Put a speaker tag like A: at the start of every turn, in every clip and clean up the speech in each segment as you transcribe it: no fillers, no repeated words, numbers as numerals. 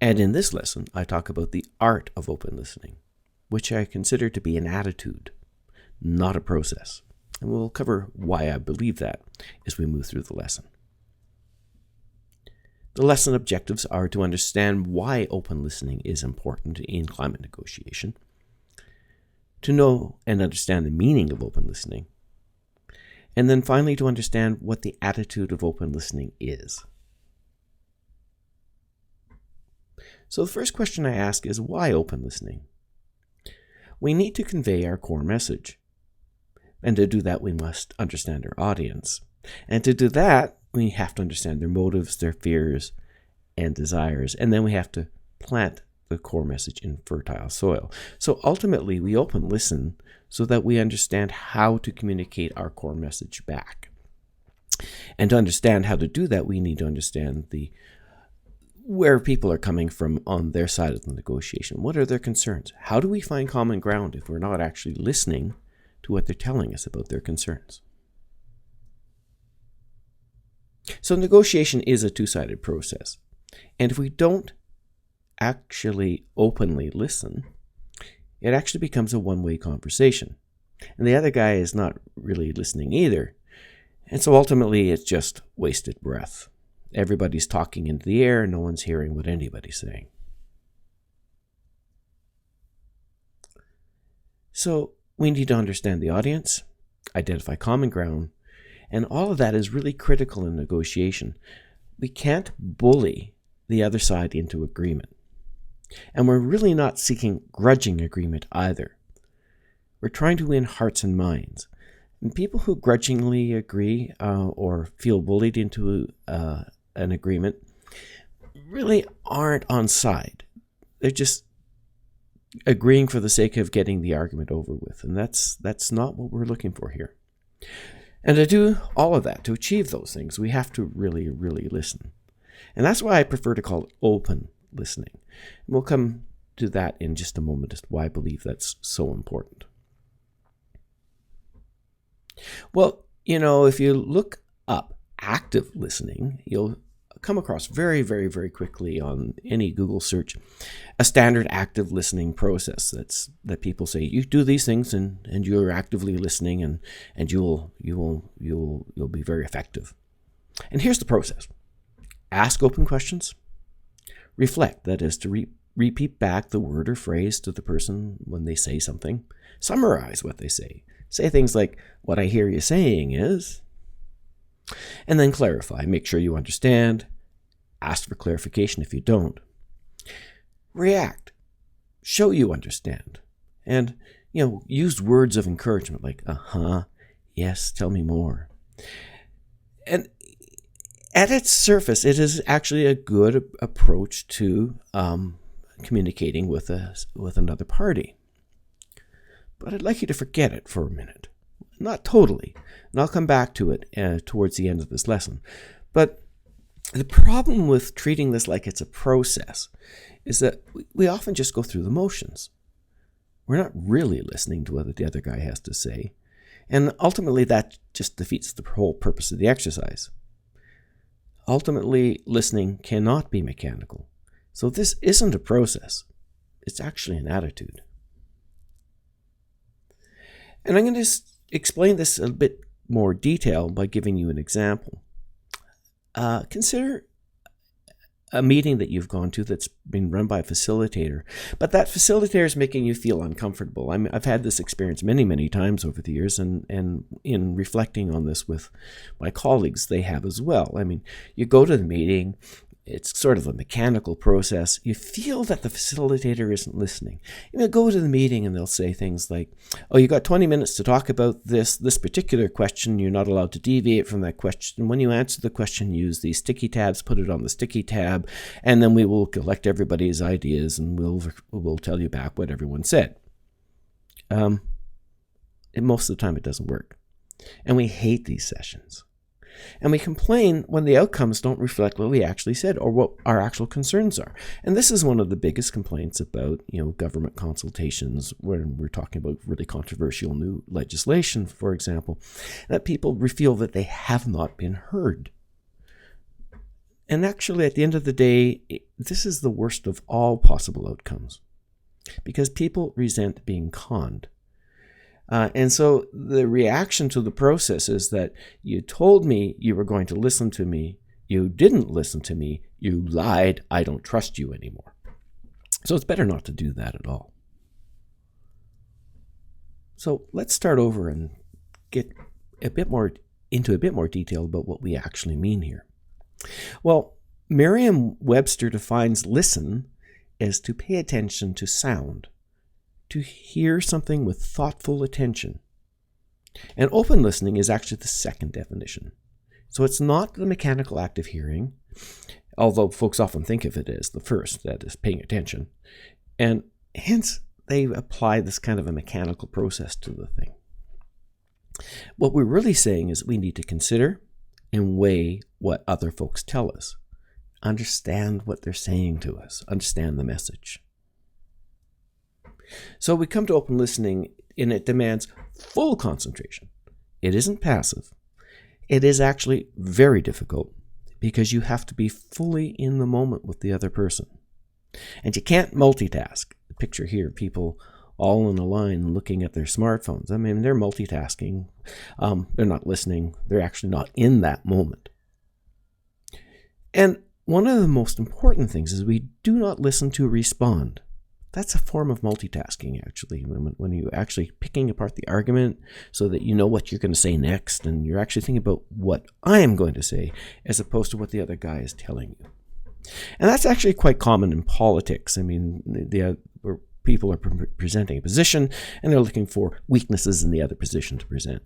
A: And in this lesson, I talk about the art of open listening, which I consider to be an attitude, not a process. And we'll cover why I believe that as we move through the lesson. The lesson objectives are to understand why open listening is important in climate negotiation, to know and understand the meaning of open listening, and then finally to understand what the attitude of open listening is. So the first question I ask is, why open listening? We need to convey our core message. And to do that, we must understand our audience. And to do that, we have to understand their motives, their fears, and desires. And then we have to plant the core message in fertile soil. So ultimately, we open listen so that we understand how to communicate our core message back. And to understand how to do that, we need to understand where people are coming from on their side of the negotiation. What are their concerns? How do we find common ground if we're not actually listening to what they're telling us about their concerns? So negotiation is a two-sided process. And if we don't actually openly listen, it actually becomes a one-way conversation. And the other guy is not really listening either. And so ultimately, it's just wasted breath. Everybody's talking into the air, no one's hearing what anybody's saying. So we need to understand the audience, identify common ground, and all of that is really critical in negotiation. We can't bully the other side into agreement. And we're really not seeking grudging agreement either. We're trying to win hearts and minds. And people who grudgingly agree or feel bullied into an agreement really aren't on side. They're just agreeing for the sake of getting the argument over with. And that's not what we're looking for here. And to do all of that, to achieve those things, we have to really, really listen. And that's why I prefer to call it open listening. And we'll come to that in just a moment, as to why I believe that's so important. Well, if you look up active listening, you'll come across very, very, very quickly on any Google search a standard active listening process that people say, you do these things and you're actively listening and you'll be very effective. And here's the process. Ask open questions. Reflect, that is to repeat back the word or phrase to the person when they say something. Summarize what they say. Say things like, what I hear you saying is, and then clarify. Make sure you understand. Ask for clarification if you don't. React. Show you understand. And, use words of encouragement like, yes, tell me more. And at its surface, it is actually a good approach to communicating with another party. But I'd like you to forget it for a minute. Not totally. And I'll come back to it towards the end of this lesson. But the problem with treating this like it's a process is that we often just go through the motions. We're not really listening to what the other guy has to say. And ultimately, that just defeats the whole purpose of the exercise. Ultimately, listening cannot be mechanical. So this isn't a process. It's actually an attitude. And I'm going to explain this a bit more detail by giving you an example. Consider a meeting that you've gone to that's been run by a facilitator, but that facilitator is making you feel uncomfortable. I've had this experience many, many times over the years, and in reflecting on this with my colleagues, they have as well. You go to the meeting, it's sort of a mechanical process. You feel that the facilitator isn't listening. Go to the meeting and they'll say things like, you got 20 minutes to talk about this particular question. You're not allowed to deviate from that question. When you answer the question, use these sticky tabs, put it on the sticky tab, and then we will collect everybody's ideas and we'll tell you back what everyone said. And most of the time it doesn't work. And we hate these sessions. And we complain when the outcomes don't reflect what we actually said or what our actual concerns are. And this is one of the biggest complaints about, government consultations when we're talking about really controversial new legislation, for example, that people feel that they have not been heard. And actually, at the end of the day, this is the worst of all possible outcomes because people resent being conned. And so the reaction to the process is that you told me you were going to listen to me. You didn't listen to me. You lied. I don't trust you anymore. So it's better not to do that at all. So let's start over and get into a bit more detail about what we actually mean here. Well, Merriam-Webster defines listen as to pay attention to sound, to hear something with thoughtful attention. And open listening is actually the second definition. So it's not the mechanical act of hearing, although folks often think of it as the first, that is paying attention. And hence, they apply this kind of a mechanical process to the thing. What we're really saying is we need to consider and weigh what other folks tell us, understand what they're saying to us, understand the message. So we come to open listening, and it demands full concentration. It isn't passive. It is actually very difficult because you have to be fully in the moment with the other person. And you can't multitask. Picture here people all in a line looking at their smartphones. I mean, they're multitasking. They're not listening. They're actually not in that moment. And one of the most important things is we do not listen to respond. That's a form of multitasking, actually, when you're actually picking apart the argument so that you know what you're going to say next, and you're actually thinking about what I am going to say as opposed to what the other guy is telling you. And that's actually quite common in politics. I mean, where people are presenting a position, and they're looking for weaknesses in the other position to present.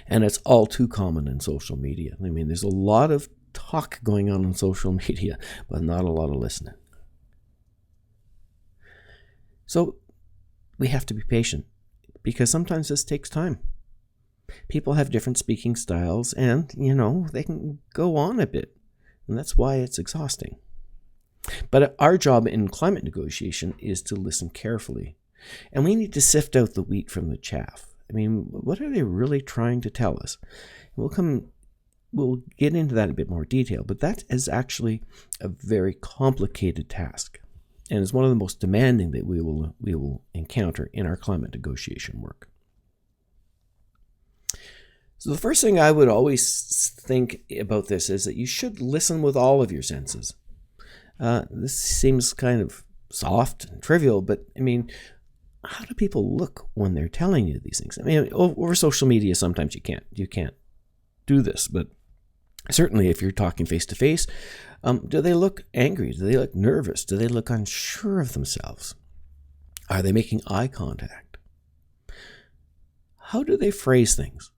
A: And it's all too common in social media. I mean, there's a lot of talk going on social media, but not a lot of listening. So we have to be patient because sometimes this takes time. People have different speaking styles and, they can go on a bit. And that's why it's exhausting. But our job in climate negotiation is to listen carefully. And we need to sift out the wheat from the chaff. I mean, what are they really trying to tell us? We'll get into that in a bit more detail, but that is actually a very complicated task. And it's one of the most demanding that we will encounter in our climate negotiation work. So the first thing I would always think about this is that you should listen with all of your senses. This seems kind of soft and trivial, but I mean, how do people look when they're telling you these things? I mean, over social media, sometimes you can't do this, but certainly if you're talking face to face, do they look angry? Do they look nervous? Do they look unsure of themselves? Are they making eye contact? How do they phrase things?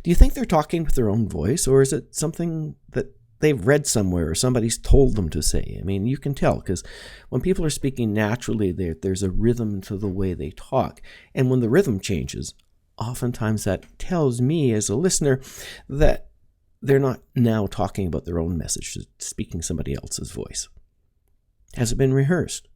A: Do you think they're talking with their own voice, or is it something that they've read somewhere or somebody's told them to say? I mean, you can tell because when people are speaking naturally, there's a rhythm to the way they talk. And when the rhythm changes, oftentimes that tells me as a listener that they're not now talking about their own message, speaking somebody else's voice. Has it been rehearsed?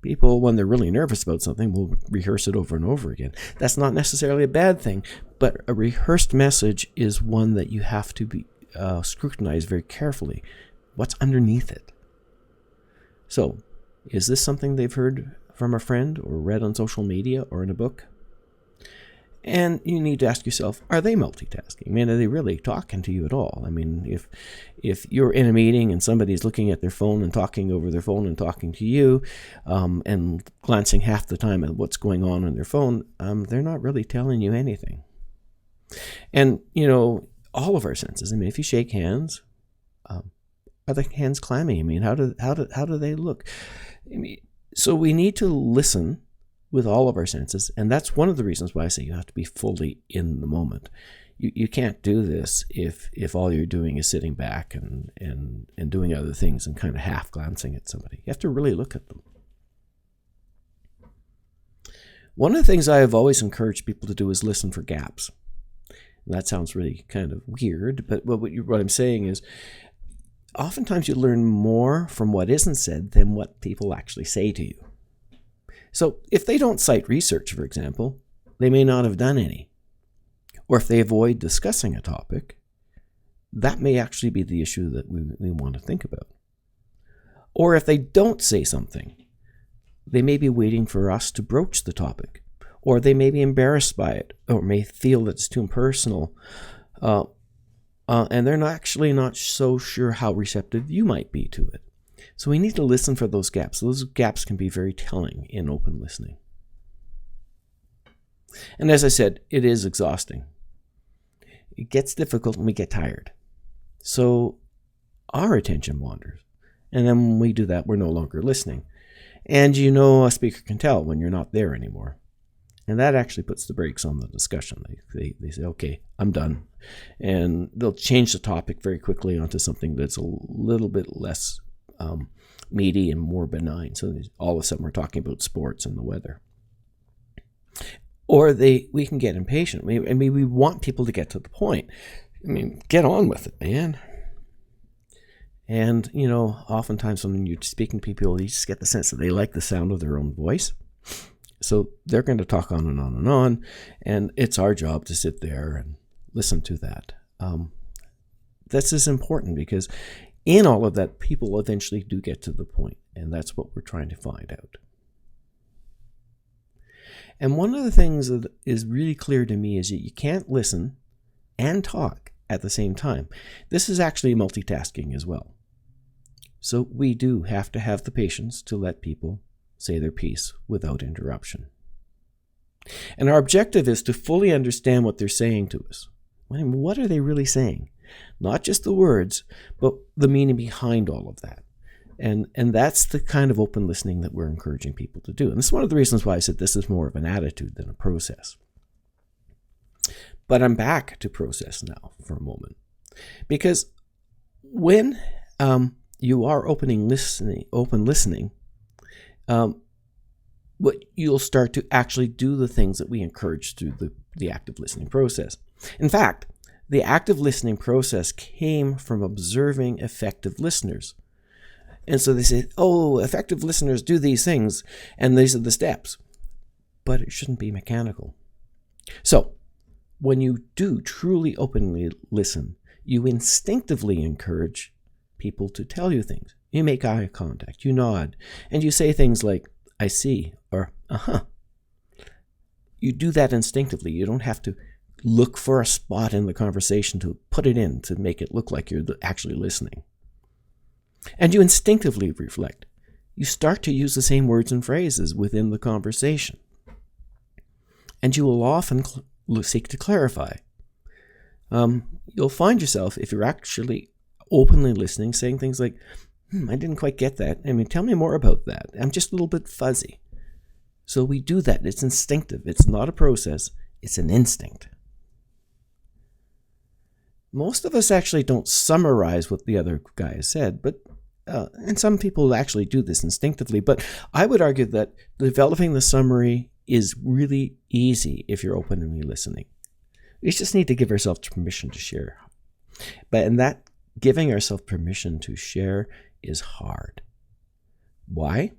A: People, when they're really nervous about something, will rehearse it over and over again. That's not necessarily a bad thing, but a rehearsed message is one that you have to be scrutinize very carefully. What's underneath it? So, is this something they've heard from a friend or read on social media or in a book? And you need to ask yourself, are they multitasking? I mean, are they really talking to you at all? I mean, if you're in a meeting and somebody's looking at their phone and talking over their phone and talking to you and glancing half the time at what's going on their phone, they're not really telling you anything. And, all of our senses, I mean, if you shake hands, are the hands clammy? I mean, how do they look? I mean, so we need to listen with all of our senses, and that's one of the reasons why I say you have to be fully in the moment. You can't do this if all you're doing is sitting back and doing other things and kind of half glancing at somebody. You have to really look at them. One of the things I have always encouraged people to do is listen for gaps. And that sounds really kind of weird, but what I'm saying is oftentimes you learn more from what isn't said than what people actually say to you. So if they don't cite research, for example, they may not have done any. Or if they avoid discussing a topic, that may actually be the issue that we want to think about. Or if they don't say something, they may be waiting for us to broach the topic, or they may be embarrassed by it, or may feel that it's too personal, and they're actually not so sure how receptive you might be to it. So we need to listen for those gaps. Those gaps can be very telling in open listening. And as I said, it is exhausting. It gets difficult and we get tired. So our attention wanders. And then when we do that, we're no longer listening. And a speaker can tell when you're not there anymore. And that actually puts the brakes on the discussion. They say, okay, I'm done. And they'll change the topic very quickly onto something that's a little bit less meaty and more benign. So all of a sudden we're talking about sports and the weather. Or we can get impatient. We want people to get to the point. Get on with it, man. And, oftentimes when you're speaking to people, you just get the sense that they like the sound of their own voice. So they're going to talk on and on and on. And it's our job to sit there and listen to that. This is important because in all of that, people eventually do get to the point. And that's what we're trying to find out. And one of the things that is really clear to me is that you can't listen and talk at the same time. This is actually multitasking as well. So we do have to have the patience to let people say their piece without interruption. And our objective is to fully understand what they're saying to us. What are they really saying? Not just the words, but the meaning behind all of that. And that's the kind of open listening that we're encouraging people to do. And this is one of the reasons why I said this is more of an attitude than a process. But I'm back to process now for a moment. Because when you are open listening, what you'll start to actually do the things that we encourage through the active listening process. In fact, the active listening process came from observing effective listeners. And so they say, effective listeners do these things, and these are the steps. But it shouldn't be mechanical. So, when you do truly openly listen, you instinctively encourage people to tell you things. You make eye contact, you nod, and you say things like, I see, or, uh-huh. You do that instinctively. You don't have to look for a spot in the conversation to put it in to make it look like you're actually listening. And you instinctively reflect. You start to use the same words and phrases within the conversation. And you will often seek to clarify. You'll find yourself, if you're actually openly listening, saying things like, I didn't quite get that. Tell me more about that. I'm just a little bit fuzzy. So we do that. It's instinctive. It's not a process. It's an instinct. Most of us actually don't summarize what the other guy has said, but and some people actually do this instinctively, but I would argue that developing the summary is really easy if you're openly listening. We just need to give ourselves permission to share. And that giving ourselves permission to share is hard. Why?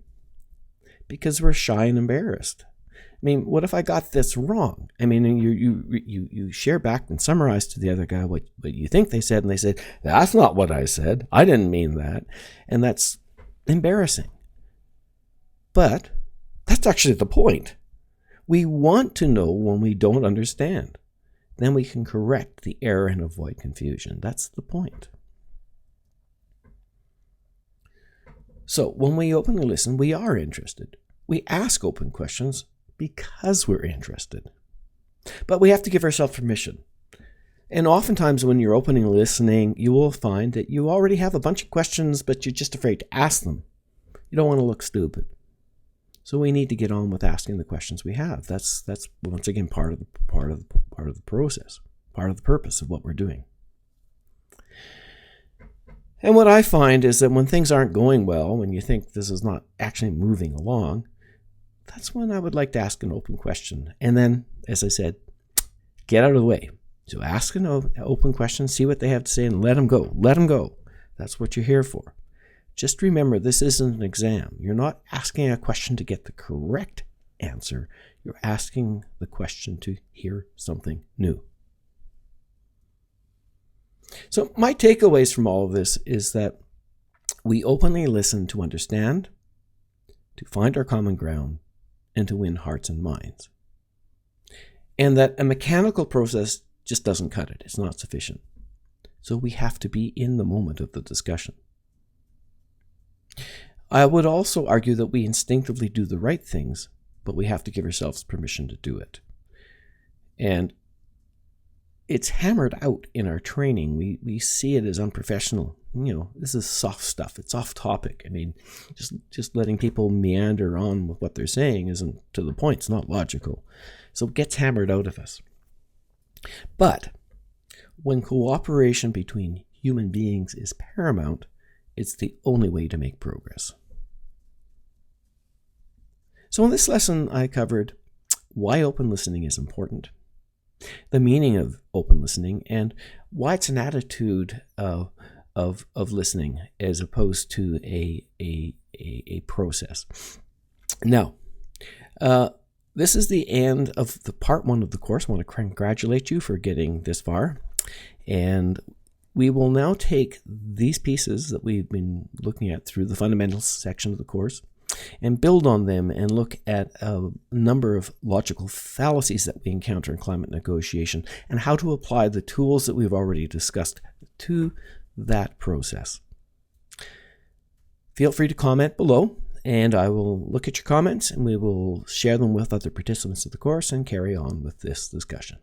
A: Because we're shy and embarrassed. What if I got this wrong? You share back and summarize to the other guy what you think they said, and they said, that's not what I said. I didn't mean that. And that's embarrassing. But that's actually the point. We want to know when we don't understand. Then we can correct the error and avoid confusion. That's the point. So when we openly listen, we are interested. We ask open questions because we're interested. But we have to give ourselves permission. And oftentimes when you're openly listening, you will find that you already have a bunch of questions, but you're just afraid to ask them. You don't want to look stupid. So we need to get on with asking the questions we have. That's once again part of the process, part of the purpose of what we're doing. And what I find is that when things aren't going well, when you think this is not actually moving along, that's when I would like to ask an open question. And then, as I said, get out of the way. So ask an open question, see what they have to say, and let them go. Let them go. That's what you're here for. Just remember, this isn't an exam. You're not asking a question to get the correct answer. You're asking the question to hear something new. So my takeaways from all of this is that we openly listen to understand, to find our common ground, and to win hearts and minds. And that a mechanical process just doesn't cut it. It's not sufficient. So we have to be in the moment of the discussion. I would also argue that we instinctively do the right things, but we have to give ourselves permission to do it. And it's hammered out in our training. We see it as unprofessional. This is soft stuff. It's off topic. I mean, just letting people meander on with what they're saying isn't to the point. It's not logical. So it gets hammered out of us. But when cooperation between human beings is paramount, it's the only way to make progress. So in this lesson, I covered why open listening is important, the meaning of open listening, and why it's an attitude of listening as opposed to a process. Now, this is the end of the part 1 of the course. I want to congratulate you for getting this far. And we will now take these pieces that we've been looking at through the fundamentals section of the course and build on them and look at a number of logical fallacies that we encounter in climate negotiation and how to apply the tools that we've already discussed to that process. Feel free to comment below, and I will look at your comments and we will share them with other participants of the course and carry on with this discussion.